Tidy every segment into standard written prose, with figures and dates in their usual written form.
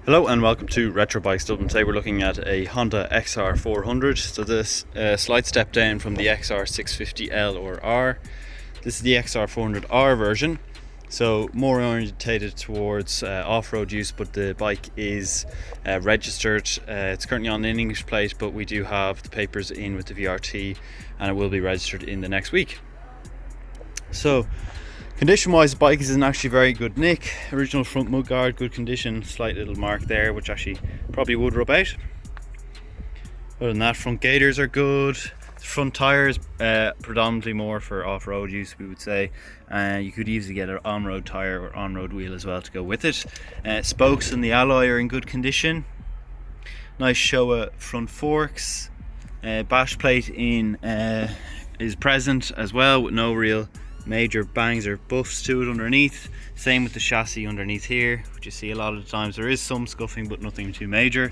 Hello and welcome to Retro Bikes Dublin. Today we're looking at a Honda XR400. So this slight step down from the XR650L or R. This is the XR400R version, so more orientated towards off-road use, but the bike is registered. It's currently on an English plate, but we do have the papers in with the VRT and it will be registered in the next week. So condition wise, the bike is in actually very good nick. Original front mudguard, good condition, slight little mark there which actually probably would rub out. Other than that, front gaiters are good. Front tyres predominantly more for off-road use, we would say. You could easily get an on-road tyre or on-road wheel as well to go with it. Spokes and the alloy are in good condition. Nice Showa front forks. Bash plate is present as well, with no real major bangs or buffs to it underneath. Same with the chassis underneath here, which you see a lot of the times. There is some scuffing but nothing too major.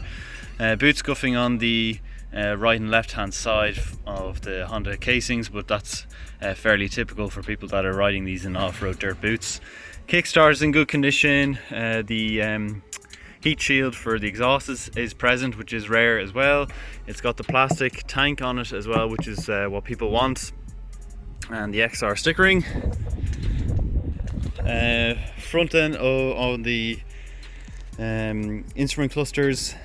Boot scuffing on the right and left hand side of the Honda casings, but that's fairly typical for people that are riding these in off-road dirt boots. Kickstart is in good condition. The heat shield for the exhaust is present, which is rare as well. It's got the plastic tank on it as well, which is what people want, and the XR stickering. Front end on the instrument clusters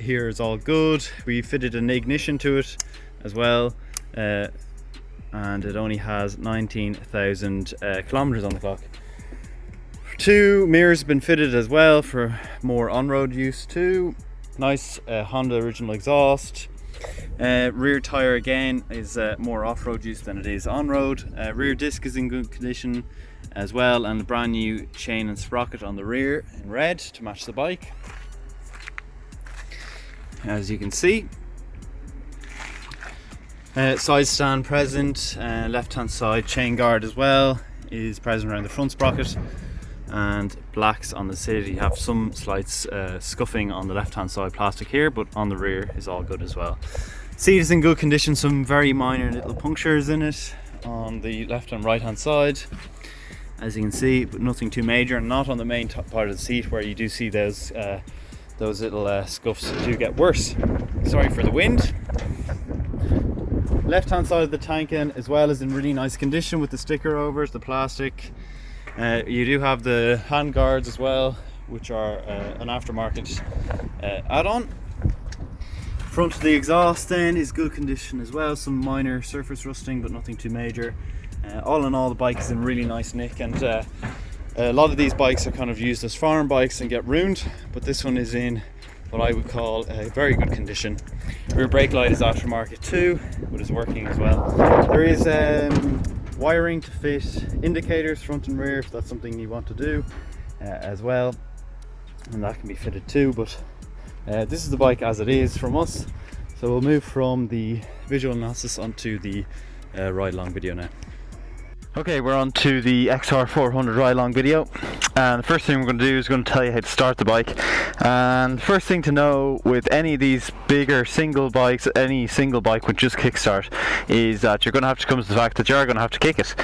here is all good. We fitted an ignition to it as well, and it only has 19,000 kilometers on the clock. Two mirrors have been fitted as well for more on-road use too. Nice Honda original exhaust. Rear tyre again is more off-road use than it is on-road. Rear disc is in good condition as well, and a brand new chain and sprocket on the rear in red to match the bike, as you can see. Side stand present, left hand side chain guard as well is present around the front sprocket, and blacks on the seat. You have some slight scuffing on the left hand side plastic here, but on the rear is all good as well. Seat is in good condition, some very minor little punctures in it on the left and right hand side, as you can see, but nothing too major. And not on the main top part of the seat, where you do see those little scuffs do get worse. Sorry for the wind. Left hand side of the tank end as well is in really nice condition with the sticker overs, the plastic. You do have the hand guards as well, which are an aftermarket add-on. Front of the exhaust then is good condition as well, some minor surface rusting but nothing too major. All in all, the bike is in really nice nick, and a lot of these bikes are kind of used as farm bikes and get ruined, but this one is in what I would call a very good condition. Rear brake light is aftermarket too, but is working as well. There is wiring to fit indicators front and rear if that's something you want to do as well, and that can be fitted too. But this is the bike as it is from us, so we'll move from the visual analysis onto the ride along video now. Okay, we're on to the XR400 ride along video, and the first thing we're going to do is going to tell you how to start the bike. And the first thing to know with any of these bigger single bikes, any single bike with just kickstart, is that you're going to have to come to the fact that you're going to have to kick it.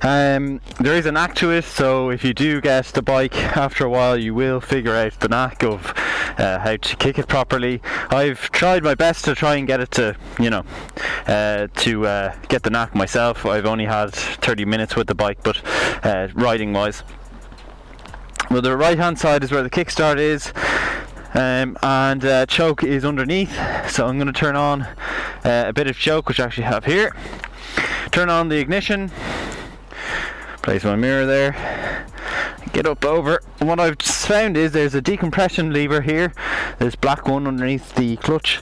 There is a knack to it, so if you do get the bike, after a while you will figure out the knack of how to kick it properly. I've tried my best to try and get it to, get the knack myself. I've only had 30 minutes with the bike, but riding wise. Well, the right hand side is where the kickstart is, and choke is underneath, so I'm going to turn on a bit of choke, which I actually have here. Turn on the ignition, place my mirror there, get up over. What I've found is there's a decompression lever here, this black one underneath the clutch.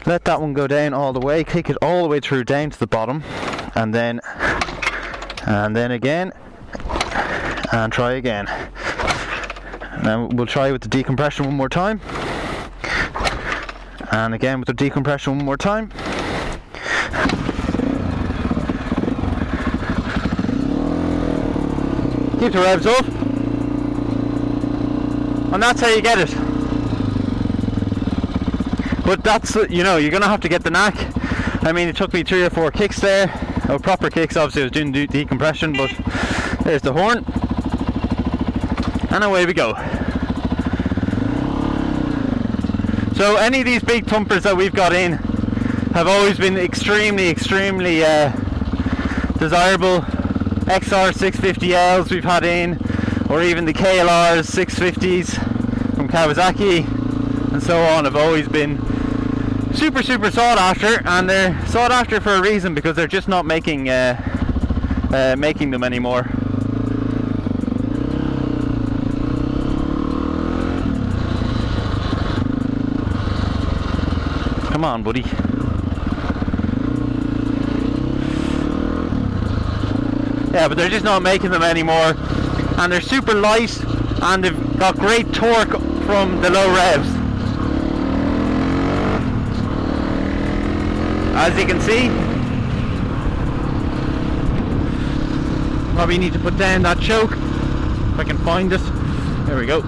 Let that one go down all the way, kick it all the way through down to the bottom, and then again, and try again. Now we'll try with the decompression one more time, and again with the decompression one more time. Keep the revs up, and that's how you get it. But that's, you're going to have to get the knack. I mean, it took me 3 or 4 kicks there, proper kicks. Obviously I was doing decompression, but there's the horn, and away we go. So any of these big thumpers that we've got in have always been extremely desirable. XR650Ls we've had in, or even the KLRs 650s from Kawasaki and so on, have always been super sought after, and they're sought after for a reason, because they're just not making them anymore. Come on, buddy. Yeah, but they're just not making them anymore, and they're super light, and they've got great torque from the low revs. As you can see, probably need to put down that choke if I can find it. There we go.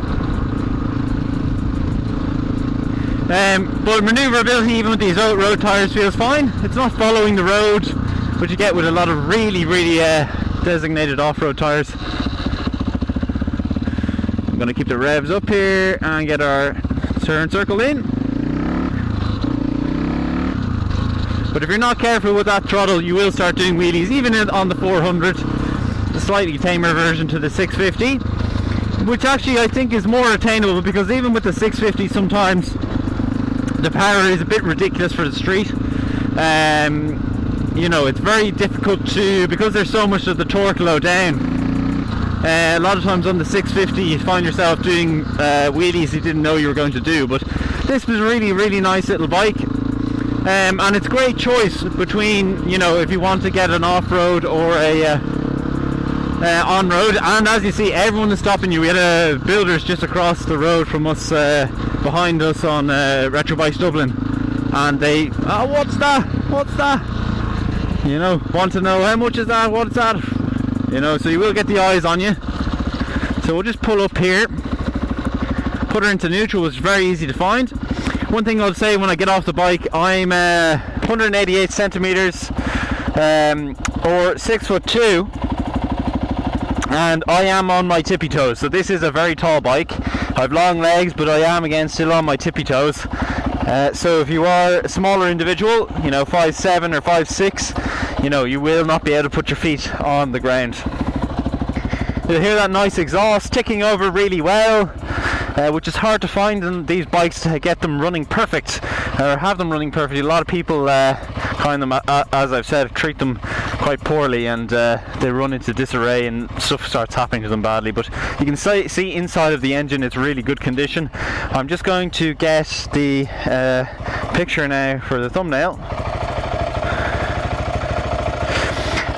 But maneuverability even with these road tyres feels fine. It's not following the road, which you get with a lot of really designated off-road tyres. I'm going to keep the revs up here and get our turn circle in. But if you're not careful with that throttle, you will start doing wheelies, even on the 400, the slightly tamer version to the 650, which actually I think is more attainable, because even with the 650 sometimes the power is a bit ridiculous for the street. You know, it's very difficult to, because there's so much of the torque low down. A lot of times on the 650 you find yourself doing wheelies you didn't know you were going to do, but this was a really nice little bike. And it's a great choice between, you know, if you want to get an off-road or a on-road. And as you see, everyone is stopping you. We had a builders just across the road from us, behind us on Retro Bikes Dublin, and they, oh, what's that, you know, want to know how much is that, what's that, you know, so you will get the eyes on you. So we'll just pull up here, put her into neutral, which is very easy to find. One thing I'll say when I get off the bike, I'm 188 centimeters, or 6'2", and I am on my tippy toes. So this is a very tall bike. I have long legs, but I am again still on my tippy toes. So if you are a smaller individual, you know, 5'7" or 5'6", you know, you will not be able to put your feet on the ground. You'll hear that nice exhaust ticking over really well, which is hard to find in these bikes, to get them running perfect, or have them running perfectly. A lot of people kind of them, as I've said, treat them quite poorly, and they run into disarray and stuff starts happening to them badly. But you can see inside of the engine, it's really good condition. I'm just going to get the picture now for the thumbnail.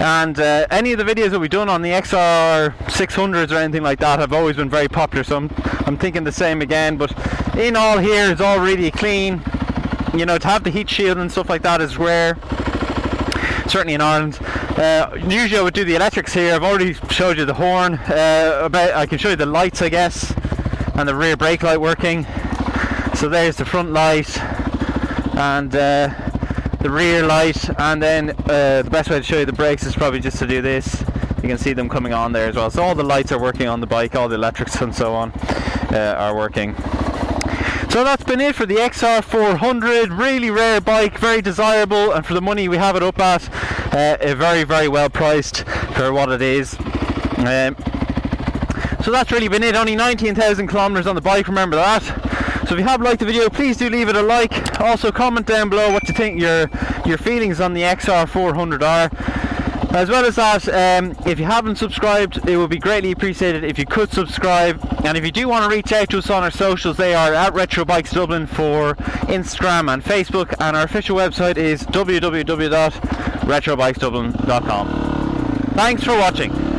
And any of the videos that we've done on the XR400s or anything like that have always been very popular, so I'm thinking the same again. But in all, here is all really clean. You know, to have the heat shield and stuff like that is rare, certainly in Ireland. Usually I would do the electrics here. I've already showed you the horn. I can show you the lights, I guess, and the rear brake light working. So there's the front light and the rear light, and then the best way to show you the brakes is probably just to do this. You can see them coming on there as well. So all the lights are working on the bike, all the electrics and so on are working. So that's been it for the XR400. Really rare bike, very desirable, and for the money we have it up at, a very well priced for what it is. So that's really been it. Only 19,000 kilometers on the bike, remember that. So if you have liked the video, please do leave it a like. Also comment down below what you think, your feelings on the XR400R. As well as that, if you haven't subscribed, it would be greatly appreciated if you could subscribe. And if you do want to reach out to us on our socials, they are at Retro Bikes Dublin for Instagram and Facebook, and our official website is www.retrobikesdublin.com. Thanks for watching.